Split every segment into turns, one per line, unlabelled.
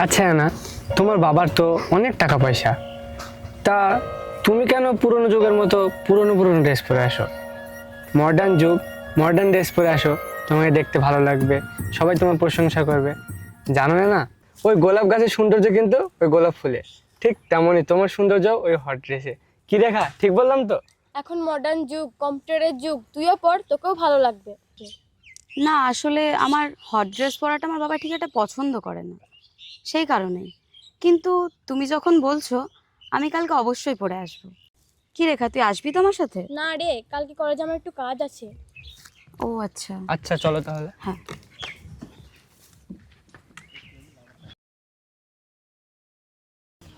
আচ্ছা না, তোমার বাবার তো অনেক টাকা পয়সা, তা তুমি কেন পুরনো যুগের মতো পুরনো পুরনো ড্রেস পরে আসো? মডার্ন যুগ, মডার্ন ড্রেস পরে আসো, তোমাকে দেখতে ভালো লাগবে, সবাই তোমার প্রশংসা করবে। জানো না, ওই গোলাপ গাছের সৌন্দর্য কিন্তু ওই গোলাপ ফুলে, ঠিক তেমনই তোমার সৌন্দর্য ওই হট ড্রেসে। কি রেখা, ঠিক বললাম তো?
এখন মডার্ন যুগ, কম্পিউটারের যুগ, তুইও পর, তোকেও ভালো লাগবে।
না আসলে আমার হট ড্রেস পরাটা আমার বাবা ঠিক একটা পছন্দ করে না, সেই কারণেই। কিন্তু তুমি যখন বলছো আমি কালকে অবশ্যই পরে আসবো। কি রেখা, তুই আসবি তো আমার সাথে?
না রে, কালকে কলেজে আমার একটু কাজ আছে।
ও আচ্ছা।
আচ্ছা চলো তাহলে।
হ্যাঁ।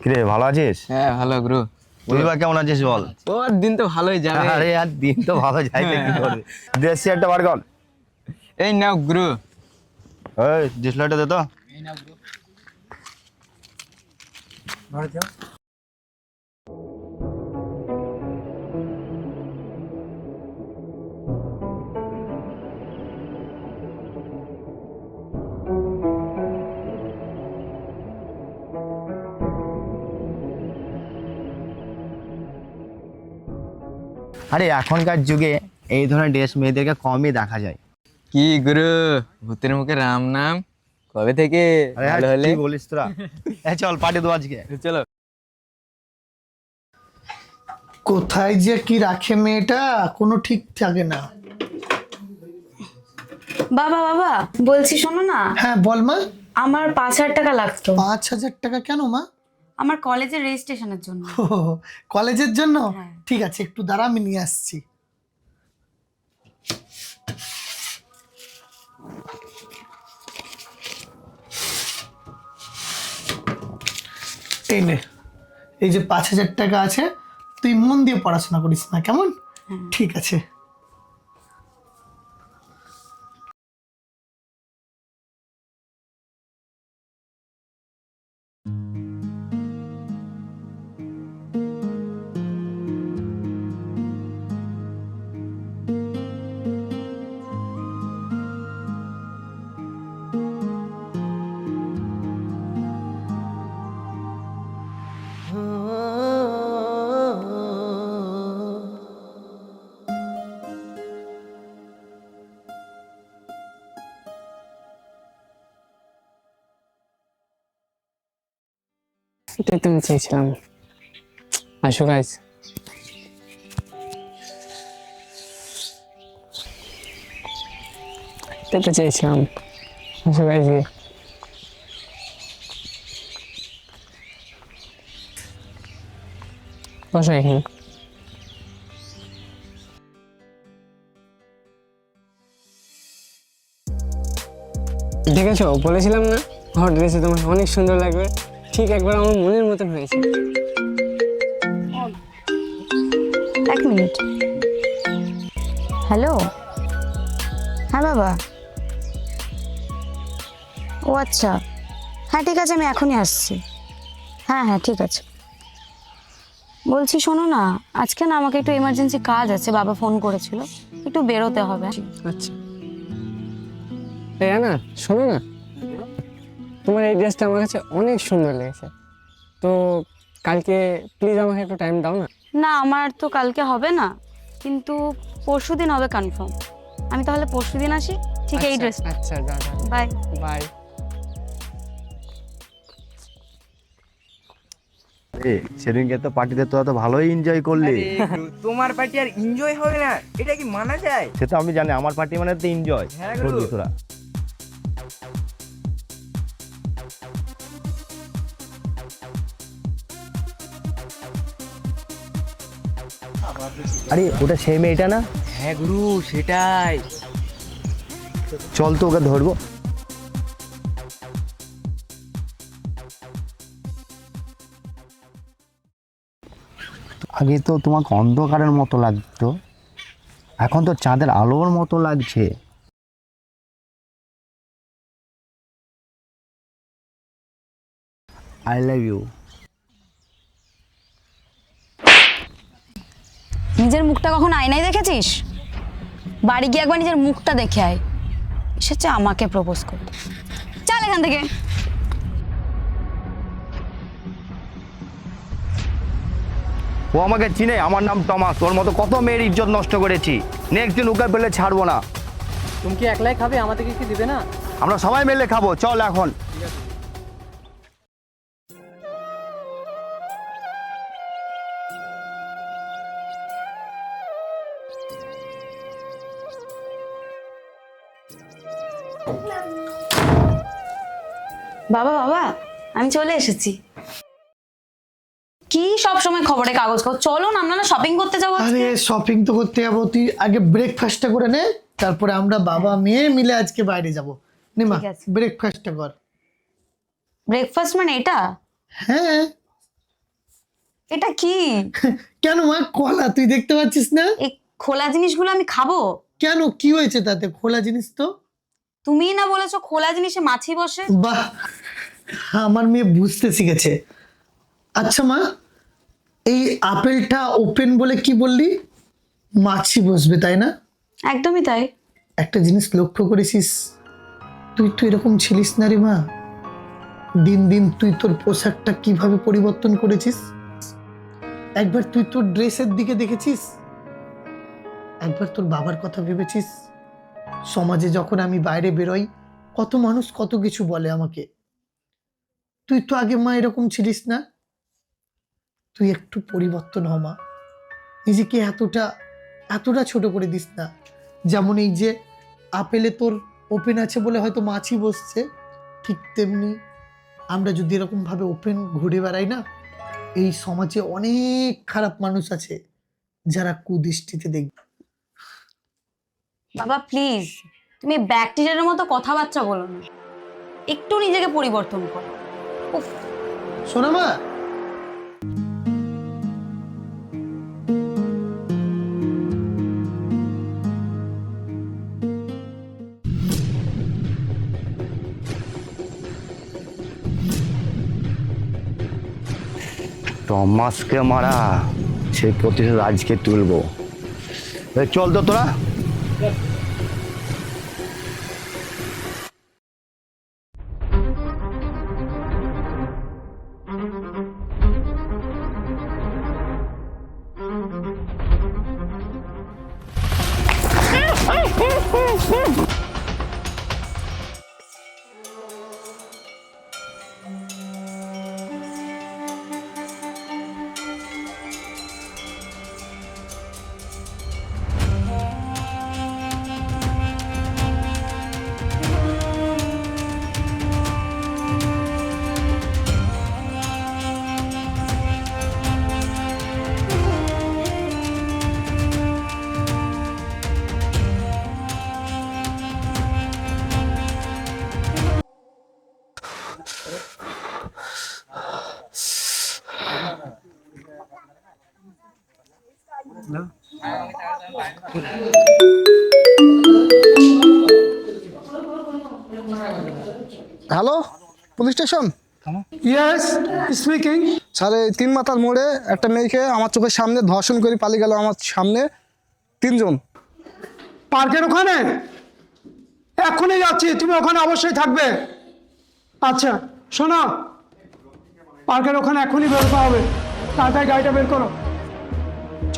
কিরে ভালো আছিস?
হ্যাঁ ভালো গুরু।
তুই বা কেমন আছিস বল?
ওর দিন তো ভালোই যাবে।
আরে আর দিন তো ভালো যাইবে, কি করবি? ড্রেস শেয়ারটা বার কর।
এই নাও গুরু।
এই ডিসলাইটটা দে তো।
এই নাও গুরু।
আরে এখনকার যুগে এই ধরনের ড্রেস মেয়েদেরকে কমই দেখা যায়।
কি গুরু, ভূতের মুখে রাম নাম কবে থেকে?
আরে
ভালো হলে
কি বলিস তোরা? চল পার্টি দেবো আজকে।
চলো।
কোথায় যে কি রাখে মেয়েটা, কোনো ঠিক থাকে না।
বাবা বাবা, বলছি শোনো না,
হ্যাঁ বল মা।
আমার 5,000 টাকা লাগতো
5,000 টাকা কেন মা?
আমার কলেজের রেজিস্ট্রেশনের জন্য।
ও, কলেজের জন্য?
হ্যাঁ।
ঠিক আছে, একটু দাঁড়া, আমি নিয়ে আসছি। এই নে, এই যে 5,000 টাকা আছে, তুই মন দিয়ে পড়াশোনা করিস না, কেমন? ঠিক আছে।
এটাই তো আমি চেয়েছিলাম। আসো গাইস। এটাই তো চেয়েছিলাম। আসো গাইস। বসো এখানে। দেখেছো, বলেছিলাম না হট ড্রেসে তোমার অনেক সুন্দর লাগবে, ঠিক একবার আমার মনের মতন হয়েছে।
1 মিনিট। হ্যালো, হ্যাঁ বাবা। ও আচ্ছা, হ্যাঁ ঠিক আছে, আমি এখনই আসছি। হ্যাঁ হ্যাঁ ঠিক আছে। বলছি শোনো না, আজকে না আমাকে একটু এমার্জেন্সি কাজ আছে, বাবা ফোন করেছিল, একটু বেরোতে হবে।
আচ্ছা না, শোনো না, তোমার এই ড্রেসটা আমার কাছে অনেক সুন্দর লেগেছে, তো কালকে প্লিজ আমাকে একটু টাইম দাও না।
না আমার তো কালকে হবে না, কিন্তু পরশুদিন হবে কনফার্ম। আমি তাহলে পরশুদিন আসি, ঠিক এই ড্রেস।
আচ্ছা যা যা,
বাই
বাই।
সেদিনকে তো পার্টিতে তোরা তো ভালোই এনজয় করলি।
তোমার পার্টি আর এনজয় হবে না, এটা কি মানা যায়?
সে তো আমি জানি, আমার পার্টি মানে তো এনজয়
হ্যাঁ গুরু।
করবি তোরা। আরে ওটা সেই মেয়েটা না?
হ্যাঁ গুরু, সেটাই।
চল তো ওকে ধরবো। আগে তো তোমাকে অন্ধকারের মতো লাগতো, এখন তো চাঁদের আলোর মতো লাগছে। I love you.
নিজের মুখটা কখন আয়নায় দেখেছিস? বাড়ি গিয়ে একবার নিজের মুখটা দেখে আয়। এসেছে আমাকে প্রপোজ করতে। চল এখান থেকে।
ও আমাকে চিনে, আমার নাম টমাস। তোর মতো কত মেয়ের ইজ্জত নষ্ট করেছি, নেক্সট দিন ওকে পেলে ছাড়বো না।
তুমি কি একলাই খাবে, আমাদেরকে কি দিবে না?
আমরা সবাই মিলে খাবো, চল এখন।
বাবা বাবা, আমি চলে এসেছি। কি সব সময় খবরে কাগজ খাও, চলো না আমরা শপিং করতে যাবো আজকে।
আরে শপিং তো করতে যাবো, তুই আগে ব্রেকফাস্টটা করে নে, তারপরে আমরা বাবা মেয়ে মিলে আজকে বাইরে যাব। নে মা,
ঠিক আছে।
ব্রেকফাস্টটা কর।
ব্রেকফাস্ট মানে এটা?
হ্যাঁ।
এটা কি?
কেন মা, কলা তুই দেখতে পাচ্ছিস না?
এই খোলা জিনিসগুলো আমি খাবো?
কেন, কি হয়েছে তাতে? খোলা জিনিস তো।
তুমিই না বলেছো খোলা জিনিসে মাছি বসে।
বাহ, আমার মেয়ে বুঝতে শিখেছে। আচ্ছা মা, এই আপেলটা ওপেন বলে কি বললি? মাছি বসবে তাই না?
একদমই তাই।
একটা জিনিস লক্ষ্য করেছিস, তুই তো এরকম ছিলিস না রে মা। দিন দিন তুই তোর পোশাকটা কিভাবে পরিবর্তন করেছিস? একবার তুই তোর ড্রেসের দিকে দেখেছিস? একবার তোর বাবার কথা ভেবেছিস? সমাজে যখন আমি বাইরে বেরোই, কত মানুষ কত কিছু বলে আমাকে। তুই তো আগে মা এরকম ছিলিস না। তুই একটু পরিবর্তন হ মা, নিজেকে এতটা এতটা ছোট করে দিস না। যেমন এই যে আপেলে তোর ওপেন আছে বলে হয়তো মাছি বসছে, ঠিক তেমনি আমরা যদি এরকম ভাবে ওপেন ঘুরে বেড়াই না, এই সমাজে অনেক খারাপ মানুষ আছে যারা কুদৃষ্টিতে দেখবে।
বাবা প্লিজ, তুমি ব্যাকটেরিয়ার মতো কথাবার্তা বলো না, একটু নিজেকে পরিবর্তন করো। উফ।
শোনা মা,
টমাসকে মারা, সেই প্রতিশোধ আজকে তুলবো। চল তো তোরা।
Hello, police station?
Yes speaking.
Sir, এই তিন মাথার মোড়ে একটা মেয়েকে আমার চোখের সামনে ধর্ষণ করে পালিয়ে গেল আমার সামনে 3 জন।
পার্কের ওখানে এক্ষুনি যাচ্ছি, তুমি ওখানে অবশ্যই থাকবে। আচ্ছা শোনো, পার্কের ওখানে এক্ষুনি বেরোতে হবে, তাড়াতাড়ি গাড়িটা বের করো,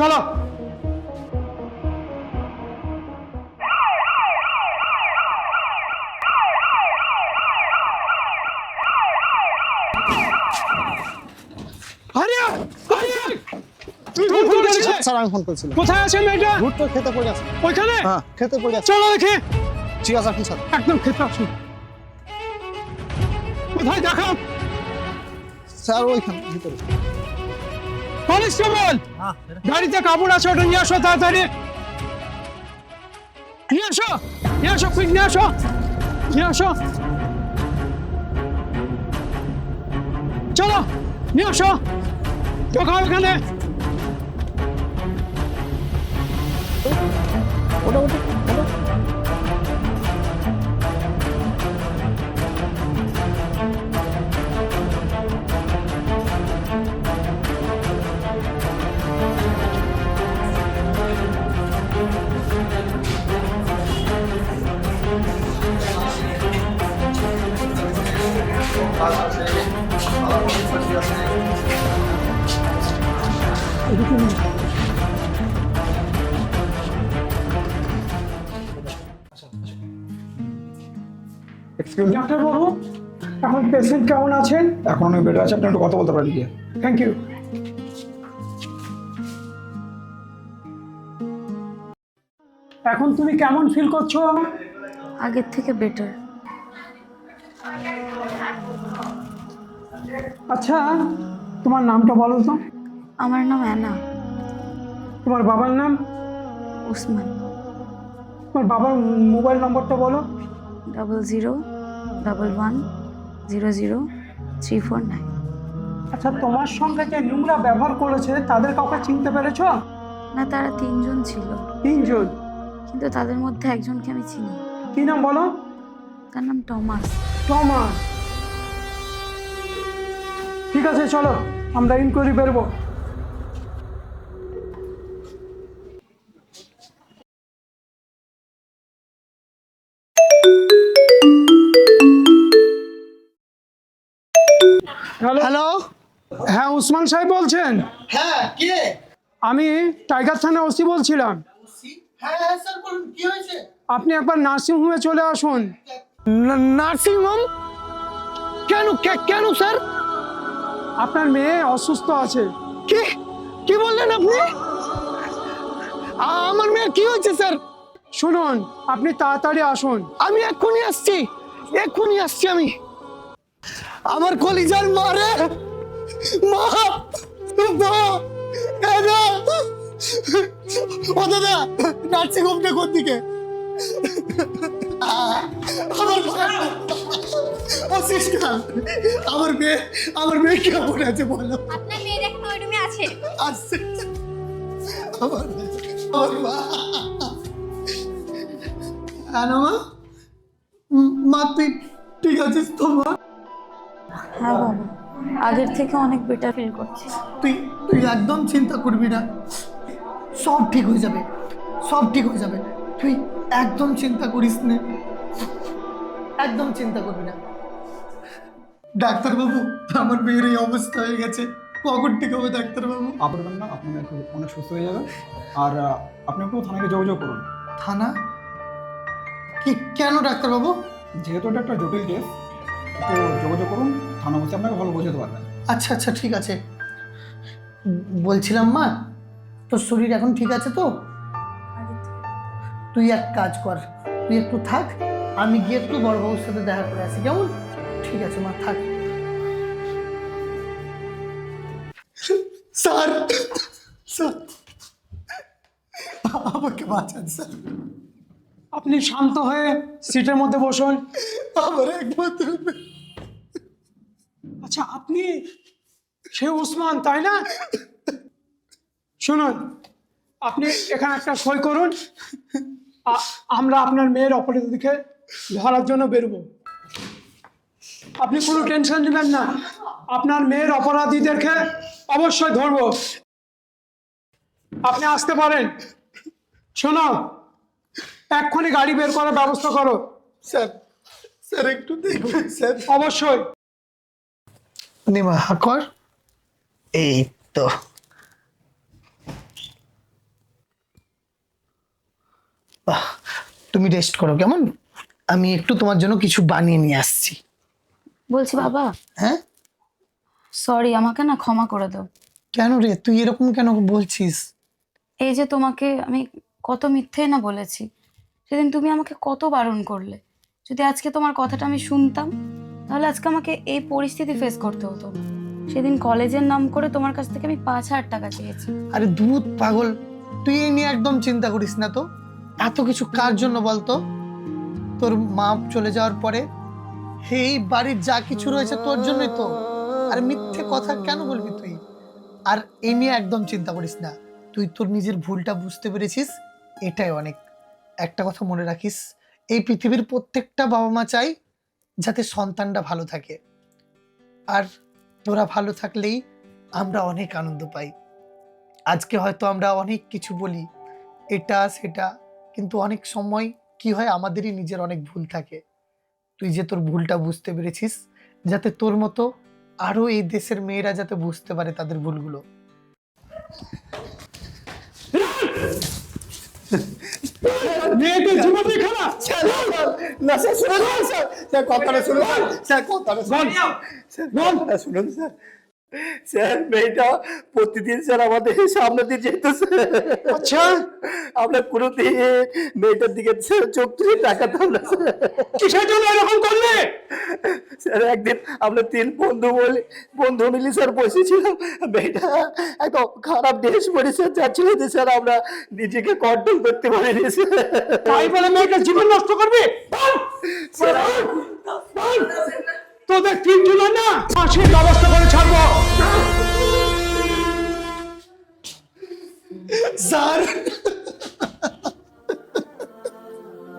চলো। আরিয়া, আরিয়া! তুমি ফোন করেছিলে?
স্যার, আমি ফোন করেছিলাম।
কোথায় আছে মেয়েটা?
ভুট্টো খেতে পড়ে আছে।
ওইখানে?
হ্যাঁ, খেতে পড়ে আছে।
চলো দেখি।
ঠিক আছে, আপনি স্যার।
একদম খেতে আসুন। কোথায় দেখাও?
স্যার ওইখানে ভিতরে।
কনস্টেবল, গাড়িতে কাপড় আছে, ওটা নিয়ে আসো তাড়াতাড়ি। নিয়ে আসো, নিয়ে আসো, কুইক নিয়ে আসো, নিয়ে আসো। চলো নিয়ে আসো, ঢোকাও এখানে। তুমি ডাক্তার বাবু, এখন পেশেন্ট কেমন আছেন?
এখন অনেক বেটার আছে, আপনি একটু কথা বলতে পারেন কি?
Thank you. এখন তুমি কেমন ফিল করছো?
আগের থেকে বেটার।
আচ্ছা, তোমার নামটা বলো তো।
আমার নাম অ্যানা।
তোমার বাবার নাম?
উসমান।
তোমার বাবার মোবাইল নম্বরটা বলো।
0011003449।
আচ্ছা, তোমার সঙ্গে যে নোংরা ব্যবহার করেছে তাদের কাউকে চিনতে পেরেছো?
না, তারা 3 জন ছিল,
3 জন।
কিন্তু তাদের মধ্যে একজনকে আমি চিনি।
কি নাম বলো?
তার নাম টমাস।
টমাস। ঠিক আছে, চলো আমরা ইনকোয়ারি বেরবো।
হ্যালো।
হ্যাঁ, উসমান সাহেব বলছেন?
হ্যাঁ, কে?
আমি টাইগার থানা ওসি বলছিলাম।
হ্যাঁ হ্যাঁ স্যার, বলুন কি হয়েছে?
আপনি একবার নার্সিং হোমে চলে আসুন।
Nursing home? কেন কেন স্যার?
আপনার মেয়ে অসুস্থ আছে।
কি কি বললেন আপনি? আমার মেয়ের কি হয়েছে স্যার?
শুনুন, আপনি তাড়াতাড়ি আসুন।
আমি এক্ষুনি আসছি আমি। আমার কলিজার মা রে, মা মা দাদা, ও দাদা, নার্সিং হোমটা কোন দিকে? আমার ও সিস্টার, আমার মেয়ে কেমন আছে বলো?
আপনার মেয়ে এখন ওই রুমে আছে।
আসছে আমার মা। হ্যালো মা, মা তুই ঠিক আছিস তো মা?
হ্যাঁ বাবা, আগের থেকে অনেক বেটার ফিল করছি।
তুই তুই একদম চিন্তা করবি না, সব ঠিক হয়ে যাবে, সব ঠিক হয়ে যাবে। তুই একদম চিন্তা করিস না, একদম চিন্তা করবি না। ডাক্তারবাবু, আমার মেয়ের এই অবস্থা হয়ে গেছে, কখন ঠিক হবে ডাক্তারবাবু?
আপনার না, আপনার মেয়ে অনেক সুস্থ হয়ে যাবে। আর আপনি একটু থানাকে যোগাযোগ করুন।
থানা? কি কেন ডাক্তারবাবু?
যেহেতু এটা একটা জটিল কেস, একটু যোগাযোগ করুন, থানা বসে আপনাকে ভালো বোঝাতে পারবেন।
আচ্ছা আচ্ছা, ঠিক আছে। বলছিলাম মা, তোর শরীর এখন ঠিক আছে তো? তুই এক কাজ কর, তুই একটু থাক, আমি গিয়ে একটু বড়বাবুর সাথে দেখা করে আসি, কেমন? ঠিক আছে মা, থাক। স্যার স্যার, আমাকে বাঁচান স্যার।
আপনি শান্ত হয়ে সিটের মধ্যে বসুন।
আমার একমাত্র মেয়ে।
আচ্ছা, আপনি সে উসমান, তাই না? শুনুন, আপনি এখানে একটা সই করুন। আমরা আপনার মেয়ের অপরাধীকে ধরার জন্য বেরোবো। আপনি কোনো টেনশন নেবেন না, আপনার মেয়ের অপরাধীদেরকে অবশ্যই ধরবো। আপনি আসতে পারেন। শোনো, এক্ষুনি গাড়ি বের করার ব্যবস্থা করো।
স্যার স্যার, একটু দেখবেন স্যার?
অবশ্যই।
নিমা হাকর, এই তো। তুমি রেস্ট করো, কেমন? আমি একটু তোমার জন্য কিছু বানিয়ে নিয়ে আসছি।
বলছি বাবা,
হ্যাঁ?
সরি, আমাকে না ক্ষমা করে দাও।
কেন রে, তুই এরকম কেন বলছিস?
এই যে তোমাকে আমি কত মিথ্যে না বলেছি, সেদিন তুমি আমাকে কত বারণ করলে। যদি আজকে তোমার কথাটা আমি শুনতাম, তাহলে আজকে আমাকে এই পরিস্থিতি ফেস করতে হতো না। সেদিন কলেজের নাম করে তোমার কাছ থেকে আমি 5,000 টাকা চেয়েছি।
আরে দুধ পাগল, তুই এই নিয়ে একদম চিন্তা করিস না তো। এত কিছু কার জন্য বলতো? তোর মা চলে যাওয়ার পরে এই বাড়ির যা কিছু রয়েছে তোর জন্যই তো। আর মিথ্যে কথা কেন বলবি তুই? আর এই নিয়ে একদম চিন্তা করিস না, তুই তোর নিজের ভুলটা বুঝতে পেরেছিস, এটাই অনেক। একটা কথা মনে রাখিস, এই পৃথিবীর প্রত্যেকটা বাবা মা চাই যাতে সন্তানটা ভালো থাকে, আর তোরা ভালো থাকলেই আমরা অনেক আনন্দ পাই। আজকে হয়তো আমরা অনেক কিছু বলি, এটা সেটা, কিন্তু অনেক সময় কি হয়, আমাদেরই নিজের অনেক ভুল থাকে। তুই যে তোর ভুলটা বুঝতে পেরেছিস, যাতে তোর মতো আরো এই দেশের মেয়েরা যাতে বুঝতে পারে তাদের ভুলগুলো।
মেয়েদের জীবনে খেলা
না স্যার শুনুন স্যার স্যার কথাটা শুনুন স্যার কথাটা শুনুন
বল
শুনুন স্যার স্যার মেয়েটা প্রতিদিন স্যার আমাদের সামনে দিয়ে যেত স্যার।
আচ্ছা
আমরা কোনোদিন মেয়েটার দিকে স্যার চোখ তুলে তাকাতাম না স্যার।
কিসের জন্য এরকম করলে?
স্যার একদিন আমরা 3 বন্ধু মিলে স্যার বসেছিলাম, মেয়েটা একদম খারাপ ড্রেস পরে স্যার যাচ্ছিল যে স্যার আমরা নিজেকে কন্ট্রোল করতে পারিনি স্যার।
তাই বলে মেয়েটার জীবন নষ্ট করবে? বল! বল! তোদের 3 জনের না ফাঁসির ব্যবস্থা করে ছাড়বো।
স্যার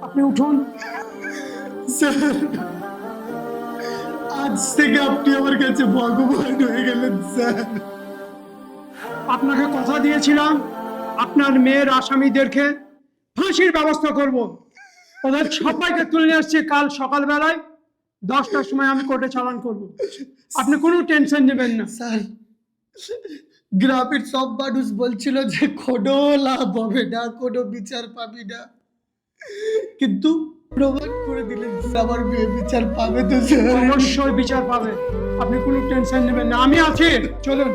আপনি উঠুন।
স্যার আজ থেকে আপনি আমার কাছে ভগবান হয়ে গেলেন স্যার।
আপনাকে কথা দিয়েছিলাম আপনার মেয়ের আসামিদেরকে ফাঁসির ব্যবস্থা করব। ওদের সবাইকে তুলে নিয়ে আসছি কাল সকালবেলায় 10টার সময় আমি কোর্টে চালান করব। আপনি কোনো টেনশন নেবেন না।
স্যার গ্রামের সব মানুষ বলছিল যে কোনো লাভ হবে না, কোনো বিচার পাবি না, কিন্তু প্রমাণ করে দিলেন যে আমার মেয়ে বিচার পাবে তো স্যার।
অবশ্যই বিচার পাবে, আপনি কোনো টেনশন নেবেন না, আমি আছি। চলুন।